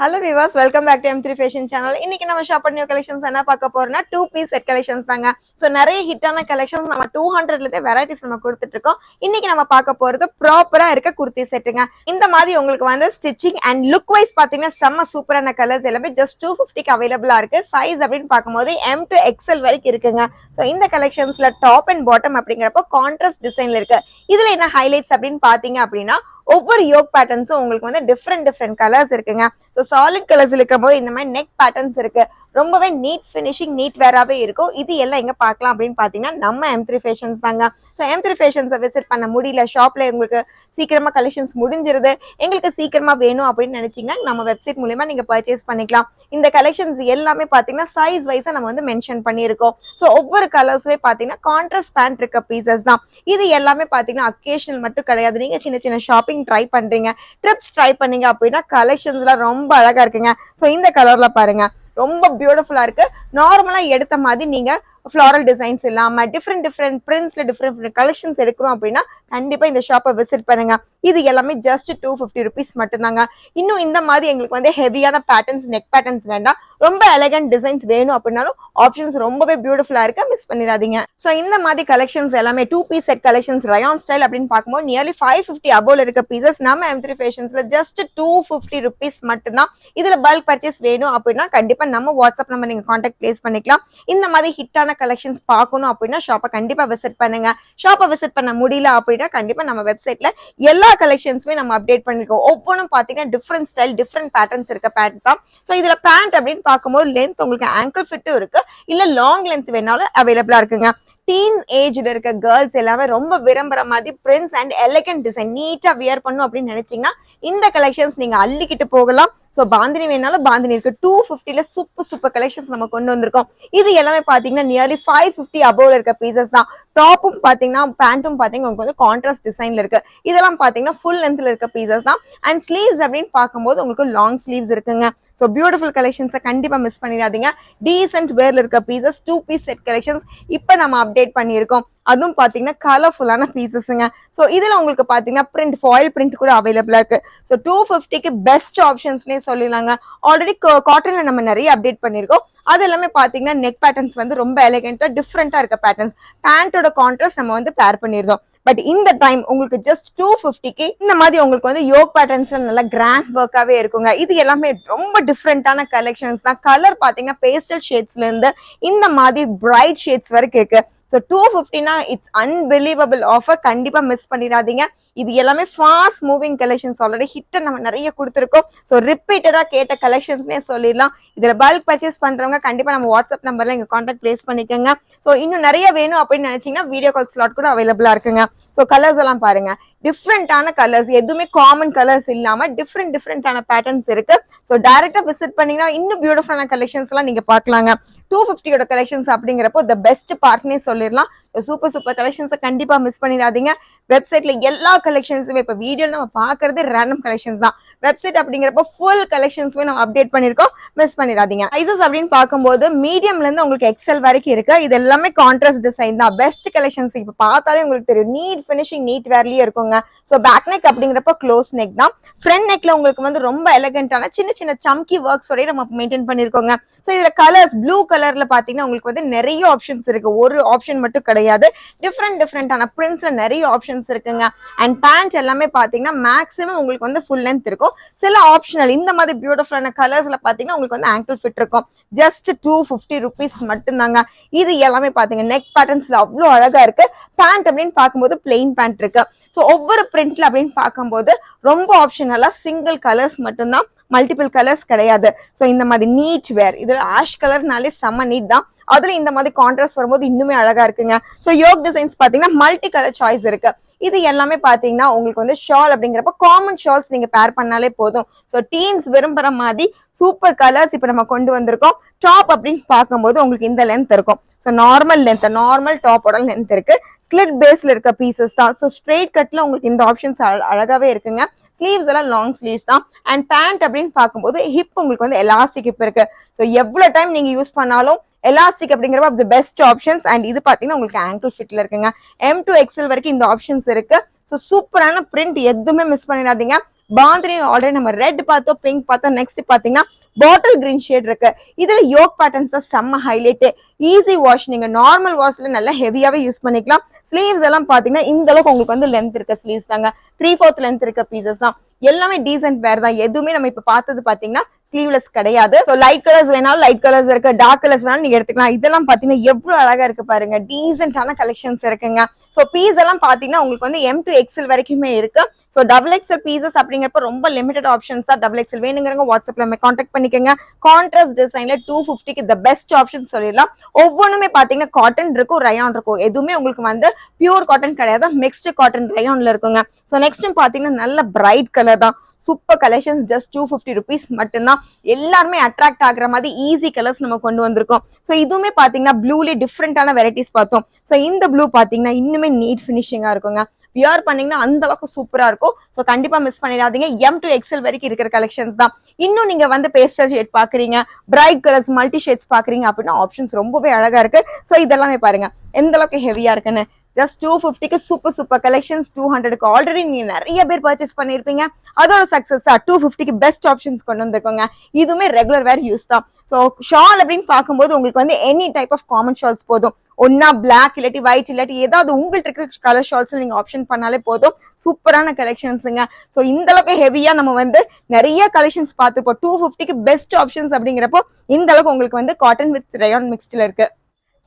Hello viewers, welcome back to M3 Fashion Channel. இன்னைக்கு நம்ம shop பண்ண நியூ கலெக்ஷன்ஸ் என்ன பார்க்க போறோம்னா 2 பீஸ் செட் கலெக்ஷன்ஸ் தாங்க. சோ நிறைய ஹிட்டான கலெக்ஷன்ஸ் நம்ம 200ல இருந்து வெரைட்டிஸ் நம்ம கொடுத்துட்டு இருக்கோம். இன்னைக்கு நம்ம பார்க்க போறது ப்ராப்பரா இருக்க குர்த்தி செட்டுங்க. இந்த மாதிரி உங்களுக்கு வந்து ஸ்டிச்சிங் அண்ட் லுக் வைஸ் பாத்தீங்கன்னா செம்ம சூப்பரான கலர்ஸ் எல்லாமே ஜஸ்ட் 250க்கு அவைலபிளா இருக்கு. சைஸ் அப்படின்னு பார்க்கும்போது M to XL வரைக்கும் இருக்குங்க. சோ இந்த கலெக்ஷன்ஸ்ல டாப் அண்ட் பாட்டம் அப்படிங்கறப்போ கான்ட்ராஸ்ட் டிசைன்ல இருக்கு. இதுல என்ன ஹைலைட்ஸ் அப்படின்னு பாத்தீங்க அப்படின்னா ஒவ்வொரு யோக் பேட்டர்ன்ஸும் உங்களுக்கு வந்து டிஃப்ரெண்ட் கலர்ஸ் இருக்குங்க. ஸோ சாலிட் கலர்ஸ் இருக்கும் போது இந்த மாதிரி நெக் பேட்டர்ன்ஸ் இருக்கு. ரொம்பவே நீட் ஃபினிஷிங் நீட் வேராவே இருக்கும். இது எல்லாம் எங்க பார்க்கலாம் அப்படின்னு பாத்தீங்கன்னா நம்ம M3 ஃபேஷன்ஸ் தாங்க. ஸோ M3 ஃபேஷன்ஸை விசிட் பண்ண முடியல, ஷாப்ல உங்களுக்கு சீக்கிரமா கலெக்ஷன்ஸ் முடிஞ்சிருது, எங்களுக்கு சீக்கிரமா வேணும் அப்படின்னு நினைச்சீங்கன்னா நம்ம வெப்சைட் மூலமா நீங்க பர்ச்சேஸ் பண்ணிக்கலாம். இந்த கலெக்ஷன்ஸ் எல்லாமே பாத்தீங்கன்னா சைஸ் வைஸா நம்ம வந்து மென்ஷன் பண்ணியிருக்கோம். ஸோ ஒவ்வொரு கலர்ஸுமே பாத்தீங்கன்னா கான்ட்ராஸ்ட் பேண்ட் இருக்க பீசஸ் தான். இது எல்லாமே பாத்தீங்கன்னா அக்கேஷனல் மட்டும் கிடையாது. நீங்க சின்ன சின்ன ஷாப்பிங் ட்ரை பண்றீங்க, ட்ரிப்ஸ் ட்ரை பண்ணீங்க அப்படின்னா கலெக்ஷன்ஸ்லாம் ரொம்ப அழகா இருக்குங்க. ஸோ இந்த கலர்ல பாருங்க, ரொம்ப பியூட்டிஃபுல்லா இருக்கு. நார்மலா எடுத்த மாதிரி நீங்க ஃப்ளாரல் டிசைன்ஸ் இல்லாம டிஃப்ரெண்ட் பிரிண்ட்ஸ்ல டிஃப்ரெண்ட் கலெக்ஷன்ஸ் எடுக்கிறோம் அப்படின்னா கண்டிப்பா இந்த ஷாப்பை விசிட் பண்ணுங்க. இது எல்லாமே ஜஸ்ட் 250 ருபீஸ் மட்டும்தாங்க. இன்னும் இந்த மாதிரி எங்களுக்கு வந்து ஹெவியான பேட்டர்ன்ஸ் நெக் பேட்டர்ன்ஸ் வேண்டாம், ரொம்ப எலகன்ட் டிசைன்ஸ் வேணும் அப்படின்னாலும் ஆப்ஷன்ஸ் ரொம்பவே பியூட்டிஃபுல்லா இருக்கு, மிஸ் பண்ணிடாதீங்க. ஸோ இந்த மாதிரி கலெக்ஷன்ஸ் எல்லாமே 2 piece set collections rayon style அப்படின்னு பார்க்கும்போது நியர்லி 550 அபோல் இருக்க பீசஸ் நம்ம M3 ஃபேஷன்ஸ்ல ஜஸ்ட் 250 ருபீஸ் மட்டும்தான். இதுல பல்க் பர்ச்சேஸ் வேணும் அப்படின்னா கண்டிப்பா நம்ம வாட்ஸ்அப் நம்பர் நீங்க கான்டாக்ட் பிளேஸ் பண்ணிக்கலாம். இந்த மாதிரி ஹிட்டான கலெக்ஷன்ஸ் பார்க்கணும் அப்படின்னா ஷாப்பை கண்டிப்பா விசிட் பண்ணுங்க. ஷாப்பை விசிட் பண்ண முடியல அப்படின்னா கண்டிப்பா நம்ம வெப்சைட்ல எல்லா கலெக்ஷன்ஸுமே நம்ம அப்டேட் பண்ணிருக்கோம். ஒவ்வொன்றும் பாத்தீங்கன்னா டிஃப்ரெண்ட் ஸ்டைல் டிஃப்ரெண்ட் பேட்டர்ன்ஸ் இருக்க பேண்ட் தான். ஸோ இதுல பேண்ட் அப்படின்னு பார்க்கும்போது லென்த் உங்களுக்கு ஆங்கிள் ஃபிட்டும் இருக்கு, இல்ல லாங் லென்த் வேணாலும் அவைலபிளா இருக்குங்க. டீன் ஏஜ்ல இருக்க கேர்ள்ஸ் எல்லாமே ரொம்ப விரும்புற மாதிரி பிரிண்ட்ஸ் அண்ட் எலகன்ட் டிசைன் நீட்டா வியர் பண்ணும் அப்படின்னு நினைச்சீங்கன்னா இந்த கலெக்ஷன்ஸ் நீங்க அள்ளிக்கிட்டு போகலாம். சோ பாந்தினி வேணாலும் பாந்தினி இருக்கு. 250ல சூப்பர் கலெக்ஷன்ஸ் நம்ம கொண்டு வந்திருக்கோம். இது எல்லாமே பாத்தீங்கன்னா நியர்லி 550 அபோவ் இருக்க பீசஸ் தான். டாப்பும் பாத்தீங்கன்னா பேண்ட்டும் பாத்தீங்கன்னா உங்களுக்கு வந்து கான்ட்ராஸ்ட் டிசைன்ல இருக்கு. இதெல்லாம் பாத்தீங்கன்னா ஃபுல் லென்த்ல இருக்க பீசஸ் தான். அண்ட் ஸ்லீவ்ஸ் அப்படின்னு பார்க்கும்போது உங்களுக்கு லாங் ஸ்லீவ்ஸ் இருக்குங்க. ஸோ பியூட்டிஃபுல் கலெக்ஷன்ஸை கண்டிப்பா மிஸ் பண்ணிடாதீங்க. டீசென்ட் வேர்ல இருக்க பீசஸ் 2 பீஸ் செட் கலெக்ஷன்ஸ் இப்ப நம்ம அப்டேட் பண்ணியிருக்கோம். அதுவும் பாத்தீங்கன்னா கலர்ஃபுல்லான பீசஸ்ங்க. ஸோ இதுல உங்களுக்கு பாத்தீங்கன்னா பிரிண்ட் ஃபாயில் பிரிண்ட் கூட அவைலபிளா இருக்கு. ஸோ 250க்கு பெஸ்ட் ஆப்ஷன்ஸ்னே சொல்லிடலாங்க. ஆல்ரெடி காட்டன்ல நம்ம நிறைய அப்டேட் பண்ணிருக்கோம். அது எல்லாமே பாத்தீங்கன்னா நெக் பேட்டர்ன்ஸ் வந்து ரொம்ப எலிகென்ட்டா டிஃப்ரெண்டா இருக்க பேட்டர்ன்ஸ். பேண்டோட கான்ட்ராஸ்ட் நம்ம வந்து பேர் பண்ணிருந்தோம். பட் இந்த டைம் உங்களுக்கு ஜஸ்ட் 250க்கு இந்த மாதிரி உங்களுக்கு வந்து யோக் பேட்டர்ன்ஸ்ல நல்லா கிராண்ட் ஒர்க்காவே இருக்குங்க. இது எல்லாமே ரொம்ப டிஃப்ரெண்டான கலெக்ஷன்ஸ் தான். கலர் பாத்தீங்கன்னா பேஸ்டல் ஷேட்ஸ்ல இருந்து இந்த மாதிரி பிரைட் ஷேட்ஸ் வரைக்கும் இருக்கு. ஸோ 250னா இட்ஸ் அன்பிலீவபிள் ஆஃபர், கண்டிப்பா மிஸ் பண்ணிடாதீங்க. இது எல்லாமே fast moving collections, already hit நம்ம நிறைய கொடுத்துருக்கோம். ஸோ ரிப்பீட்டடா கேட்ட கலெக்ஷன்ஸ்னே சொல்லிடலாம். இதுல பல்க் பர்ச்சேஸ் பண்றவங்க கண்டிப்பா நம்ம வாட்ஸ்அப் நம்பர்ல எங்க கான்டாக்ட் பிளேஸ் பண்ணிக்கோங்க. ஸோ இன்னும் நிறைய வேணும் அப்படின்னு நினைச்சீங்கன்னா வீடியோ கால் ஸ்லாட் கூட அவைலபிளா இருக்குங்க. ஸோ கலர்ஸ் எல்லாம் பாருங்க, டிஃப்ரெண்டான கலர்ஸ், எதுவுமே காமன் கலர்ஸ் இல்லாம டிஃப்ரெண்டான பேட்டர்ன்ஸ் இருக்கு. ஸோ டைரக்டா விசிட் பண்ணீங்கன்னா இன்னும் பியூட்டிஃபுல்லான கலெக்ஷன்ஸ் எல்லாம் நீங்க பாக்கலாங்க. 250யோட கலெக்ஷன்ஸ் அப்படிங்கிறப்போ த பெஸ்ட் பார்ட்னே சொல்லிடலாம். சூப்பர் கலெக்ஷன்ஸை கண்டிப்பா மிஸ் பண்ணிடாதீங்க. வெப்சைட்ல எல்லா கலெக்ஷன்ஸுமே இப்ப வீடியோ நம்ம பாக்குறது ரேண்டம் கலெக்ஷன்ஸ் தான். வெப்சைட் அப்படிங்கிறப்ப ஃபுல் கலெக்ஷன்ஸ்மே நம்ம அப்டேட் பண்ணிருக்கோம், மிஸ் பண்ணிடாதீங்க. சைஸஸ் அப்படின்னு பார்க்கும்போது மீடியம்ல இருந்து உங்களுக்கு எக்ஸல் வரைக்கும் இருக்கு. இது எல்லாமே கான்ட்ராஸ்ட் டிசைன் தான். பெஸ்ட் கலெக்ஷன்ஸ் இப்ப பார்த்தாலே உங்களுக்கு தெரியும், நீட் ஃபினிஷிங் நீட் வேர்லயே இருக்குங்க. ஸோ பேக் நெக் அப்படிங்கிறப்ப க்ளோஸ் நெக் தான். ஃப்ரண்ட் நெக்ல உங்களுக்கு வந்து ரொம்ப எலகென்டான சின்ன சம்கி ஒர்க்ஸோடய நம்ம மெயின்டைன் பண்ணிருக்கோங்க. ஸோ இதுல கலர்ஸ் ப்ளூ கலர்ல பாத்தீங்கன்னா உங்களுக்கு வந்து நிறைய ஆப்ஷன்ஸ் இருக்கு. ஒரு ஆப்ஷன் மட்டும் கிடையாது, டிஃப்ரெண்டான பிரிண்ட்ஸ்ல நிறைய ஆப்ஷன்ஸ் இருக்குங்க. அண்ட் பேண்ட் எல்லாமே பாத்தீங்கன்னா மேக்ஸிமம் உங்களுக்கு வந்து ஃபுல் லென்த் இருக்கும். சில ஆப்ஷனல் இந்த மாதிரி பியூட்டிஃபுல்லான கலர்ஸ்ல பாத்தீங்கன்னா உங்களுக்கு வந்து ஆங்கிள் ஃபிட் இருக்கும். ஜஸ்ட் 250 ருபீஸ் மட்டும்தாங்க. இது எல்லாமே பாத்தீங்க நெக் பேட்டர்ன்ஸ்ல அவ்வளவு அழகா இருக்கு. பேண்ட் அப்படின்னு பார்க்கும்போது பிளெயின் பேண்ட் இருக்கு. ஸோ ஒவ்வொரு பிரிண்ட்ல அப்படின்னு பார்க்கும்போது ரொம்ப ஆப்ஷனலா சிங்கிள் கலர்ஸ் மட்டும்தான், மல்டிபிள் கலர்ஸ் கிடையாது. ஸோ இந்த மாதிரி நீட் வேர், இதுல ஆஷ் கலர்னாலே செம்ம நீட் தான். அதுல இந்த மாதிரி கான்ட்ராஸ்ட் வரும்போது இன்னுமே அழகா இருக்குங்க. ஸோ யோக் டிசைன்ஸ் பாத்தீங்கன்னா மல்டி கலர் சாய்ஸ் இருக்கு. இது எல்லாமே பாத்தீங்கன்னா உங்களுக்கு வந்து ஷால் அப்படிங்கிறப்ப காமன் ஷால்ஸ் நீங்க பேர் பண்ணாலே போதும். ஸோ டீன்ஸ் விரும்புற மாதிரி சூப்பர் கலர்ஸ் இப்ப நம்ம கொண்டு வந்திருக்கோம். டாப் அப்படின்னு பார்க்கும்போது உங்களுக்கு இந்த லென்த் இருக்கும். ஸோ நார்மல் லென்த், நார்மல் டாப்போட லென்த் இருக்கு. ஸ்லிட் பேஸ்ல இருக்க பீசஸ் தான். ஸோ ஸ்ட்ரெயிட் கட்ல உங்களுக்கு இந்த ஆப்ஷன்ஸ் அழகாவே இருக்குங்க. ஸ்லீவ்ஸ் எல்லாம் லாங் ஸ்லீவ்ஸ் தான். அண்ட் பேண்ட் அப்படின்னு பார்க்கும்போது ஹிப் உங்களுக்கு வந்து எலாஸ்டிக் ஹிப் இருக்கு. ஸோ எவ்வளவு டைம் நீங்க யூஸ் பண்ணாலும் எலாஸ்டிக் அப்படிங்கிறப்ப பெஸ்ட் ஆப்ஷன்ஸ். அண்ட் இது பாத்தீங்கன்னா உங்களுக்கு ஆங்கிள் ஃபிட்ல இருக்குங்க. M to XL வரைக்கும் இந்த ஆப்ஷன்ஸ் இருக்கு. ஸோ சூப்பரான பிரிண்ட், எதுவுமே மிஸ் பண்ணிடாதீங்க. பாந்தினி ஆல்ரெடி நம்ம ரெட் பார்த்தோம், பிங்க் பார்த்தோம். நெக்ஸ்ட் பாத்தீங்கன்னா பாட்டில் கிரீன் ஷேட் இருக்கு. இதுல யோக் பேட்டர்ன்ஸ் தான் செம்ம ஹைலைட். ஈஸி வாஷ், நீங்க நார்மல் வாஷ்ல நல்லா ஹெவியாவே யூஸ் பண்ணிக்கலாம். ஸ்லீவ்ஸ் எல்லாம் பாத்தீங்கன்னா இந்த அளவுக்கு உங்களுக்கு வந்து லென்த் இருக்க ஸ்லீவ்ஸ் தாங்க. 3/4 லென்த் இருக்க பீசஸ் தான். எல்லாமே டீசென்ட் வேர் தான். எதுவுமே நம்ம இப்ப பார்த்தது பாத்தீங்கன்னா ஸ்லீவ்லெஸ் கிடையாது. சோ லைட் கலர்ஸ் வேணாலும் லைட் கலர்ஸ் இருக்கு, டார்க் கலர்ஸ் வேணாலும் நீங்க எடுத்துக்கலாம். இதெல்லாம் பாத்தீங்கன்னா எவ்வளவு அழகா இருக்கு பாருங்க. டீசென்டான கலெக்ஷன்ஸ் இருக்குங்க. சோ பீஸ் எல்லாம் பாத்தீங்கன்னா உங்களுக்கு வந்து M to XL வரைக்குமே இருக்கு. சோ XXL பீசஸ் அப்படிங்கிறப்ப ரொம்ப லிமிடெட் ஆப்ஷன்ஸ் தான். XXL வேணுங்கிறவங்க வாட்ஸ்அப்ல நம்ம கான்டாக்ட் பண்ணிக்கோங்க. கான்ட்ராஸ்ட் டிசைன்ல 250க்கு த பெஸ்ட் ஆப்ஷன் சொல்லிடலாம். ஒவ்வொன்றுமே பாத்தீங்கன்னா காட்டன் இருக்கும், ரயான் இருக்கும். எதுவுமே உங்களுக்கு வந்து பியூர் காட்டன் கிடையாது, மிக்ஸ்டு காட்டன் ரயான்ல இருக்குங்க. சோ நெக்ஸ்ட் பாத்தீங்கன்னா நல்ல பிரைட் கலர் தான். சூப்பர் கலெக்ஷன்ஸ், ஜஸ்ட் 250 ருபீஸ் மட்டும்தான். எல்லாருமே அட்ராக்ட் ஆகுற மாதிரி ஈஸி கலர்ஸ் நம்ம கொண்டு வந்திருக்கோம். சோ இதுவுமே பாத்தீங்கன்னா ப்ளூல டிஃப்ரெண்டான வெரைட்டிஸ் பார்த்தோம். சோ இந்த ப்ளூ பாத்தீங்கன்னா இன்னுமே நீட் ஃபினிஷிங்கா இருக்குங்க. வியர் பண்ணீங்கன்னா அந்த அளவுக்கு சூப்பரா இருக்கும். சோ கண்டிப்பா மிஸ் பண்ணிடாதீங்க. M to XL வரைக்கும் இருக்கிற கலெக்ஷன்ஸ் தான். இன்னும் நீங்க வந்து பேஸ்டல் ஷேட் பாக்குறீங்க, பிரைட் கலர்ஸ், மல்டி ஷேட்ஸ் பாக்குறீங்க அப்படின்னா ஆப்ஷன்ஸ் ரொம்பவே அழகா இருக்கு. சோ இதெல்லாமே பாருங்க எந்த அளவுக்கு ஹெவியா இருக்குன்னு. ஜஸ்ட் 250க்கு சூப்பர் கலெக்ஷன்ஸ். 200க்கு ஆல்ரெடி நீங்க நிறைய பேர் பர்ச்சேஸ் பண்ணிருப்பீங்க. அதோட சக்சஸா 250க்கு பெஸ்ட் ஆப்ஷன்ஸ் கொண்டு வந்திருக்கோங்க. இதுவுமே ரெகுலர் வேர் யூஸ் தான். சோ ஷால் அப்படின்னு பார்க்கும்போது உங்களுக்கு வந்து any type of common shawls போதும். ஒன்னா பிளாக் இல்லாட்டி ஒயிட் இல்லாட்டி ஏதாவது உங்கள்ட்ட இருக்க கலர் ஷால்ஸ் நீங்க ஆப்ஷன் பண்ணாலே போதும். சூப்பரான கலெக்ஷன்ஸுங்க. சோ இந்த அளவுக்கு ஹெவியா நம்ம வந்து நிறைய கலெக்ஷன்ஸ் பார்த்துப்போம். 250க்கு பெஸ்ட் ஆப்ஷன்ஸ் அப்படிங்கிறப்போ இந்த அளவுக்கு உங்களுக்கு வந்து காட்டன் வித் ரயான் மிக்ஸ்ட்ல இருக்கு.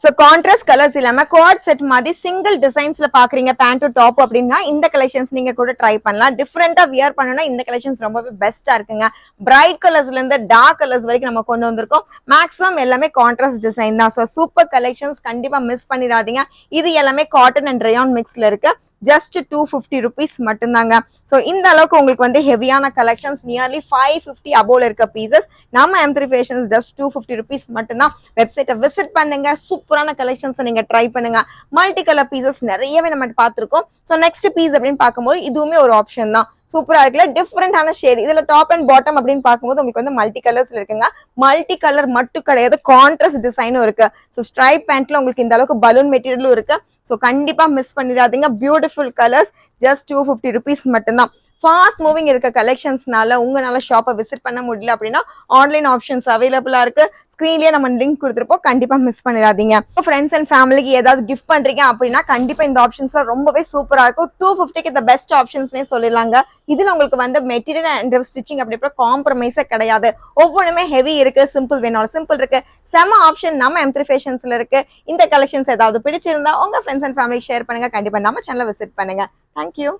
சோ கான்ட்ராஸ்ட் கலர்ஸ் இல்லாம குவாட் செட் மாதிரி சிங்கிள் டிசைன்ஸ்ல பாக்குறீங்க பேண்ட் டு டாப் அப்படின்னா இந்த கலெக்ஷன்ஸ் நீங்க கூட ட்ரை பண்ணலாம். டிஃப்ரெண்டா வியர் பண்ணணும்னா இந்த கலெக்ஷன்ஸ் ரொம்பவே பெஸ்டா இருக்குங்க. பிரைட் கலர்ஸ்ல இருந்து டார்க் கலர்ஸ் வரைக்கும் நம்ம கொண்டு வந்திருக்கோம். மேக்ஸிமம் எல்லாமே கான்ட்ராஸ்ட் டிசைன் தான். சோ சூப்பர் கலெக்ஷன்ஸ், கண்டிப்பா மிஸ் பண்ணிடாதீங்க. இது எல்லாமே காட்டன் அண்ட் ரயான் மிக்ஸ்ல இருக்கு. ஜஸ்ட் 250 ருபீஸ் மட்டும்தாங்க. சோ இந்த அளவுக்கு உங்களுக்கு வந்து ஹெவியான கலெக்ஷன்ஸ் நியர்லி 550 அபோல இருக்க பீசஸ் நம்ம M3 ஃபேஷன்ஸ் ஜஸ்ட் 250 ருபீஸ் மட்டும்தான். வெப்சைட்டை விசிட் பண்ணுங்க. சூப்பரான கலெக்ஷன்ஸ் நீங்க ட்ரை பண்ணுங்க. மல்டி கலர் பீசஸ் நிறையவே நம்ம பார்த்திருக்கோம். சோ நெக்ஸ்ட் பீஸ் அப்படின்னு பார்க்கும்போது இதுவுமே ஒரு ஆப்ஷன் தான். சூப்பரா இருக்குல்ல, டிஃப்ரெண்டான ஷேட். இதுல டாப் அண்ட் பாட்டம் அப்படின்னு பார்க்கும்போது உங்களுக்கு வந்து மல்டி கலர்ஸ்ல இருக்குங்க. மல்டி கலர் மட்டும் கிடையாது, கான்ட்ராஸ்ட் டிசைனும் இருக்கு. சோ ஸ்ட்ரைப் பேண்ட்ல உங்களுக்கு இந்த அளவுக்கு பலூன் மெட்டீரியலும் இருக்கு. சோ கண்டிப்பா மிஸ் பண்ணிடாதீங்க. பியூட்டிஃபுல் கலர்ஸ், ஜஸ்ட் 250 ருபீஸ் மட்டும்தான். ஃபாஸ்ட் மூவிங் இருக்க கலெக்ஷன்ஸ்னால உங்களால ஷாப்பை விசிட் பண்ண முடியல அப்படின்னா ஆன்லைன் ஆப்ஷன்ஸ் அவைலபிளா இருக்கு. ஸ்கிரீன்லயே நம்ம லிங்க் கொடுத்துருப்போம், கண்டிப்பா மிஸ் பண்ணிடாதீங்க. ஃப்ரெண்ட்ஸ் அண்ட் ஃபேமிலிக்கு ஏதாவது கிஃப்ட் பண்றீங்க அப்படின்னா கண்டிப்பா இந்த ஆப்ஷன்ஸ்லாம் ரொம்பவே சூப்பரா இருக்கும். 250க்கு இந்த பெஸ்ட் ஆப்ஷன்ஸ்னே சொல்லலாங்க. இதுல உங்களுக்கு வந்து மெட்டீரியல் அண்ட் ஸ்டிச்சிங் அப்படி காம்ப்ரமைஸே கிடையாது. ஒவ்வொன்றுமே ஹெவி இருக்கு, சிம்பிள் வேணாலும் சிம்பிள் இருக்கு. செம ஆப்ஷன் நம்ம M3 ஃபேஷன்ஸ்ல இருக்கு. இந்த கலெக்ஷன்ஸ் ஏதாவது பிடிச்சிருந்தா உங்க ஃப்ரெண்ட்ஸ் அண்ட் ஃபேமிலி ஷேர் பண்ணுங்க. கண்டிப்பா நம்ம சேனலை விசிட் பண்ணுங்க. தேங்க்யூ.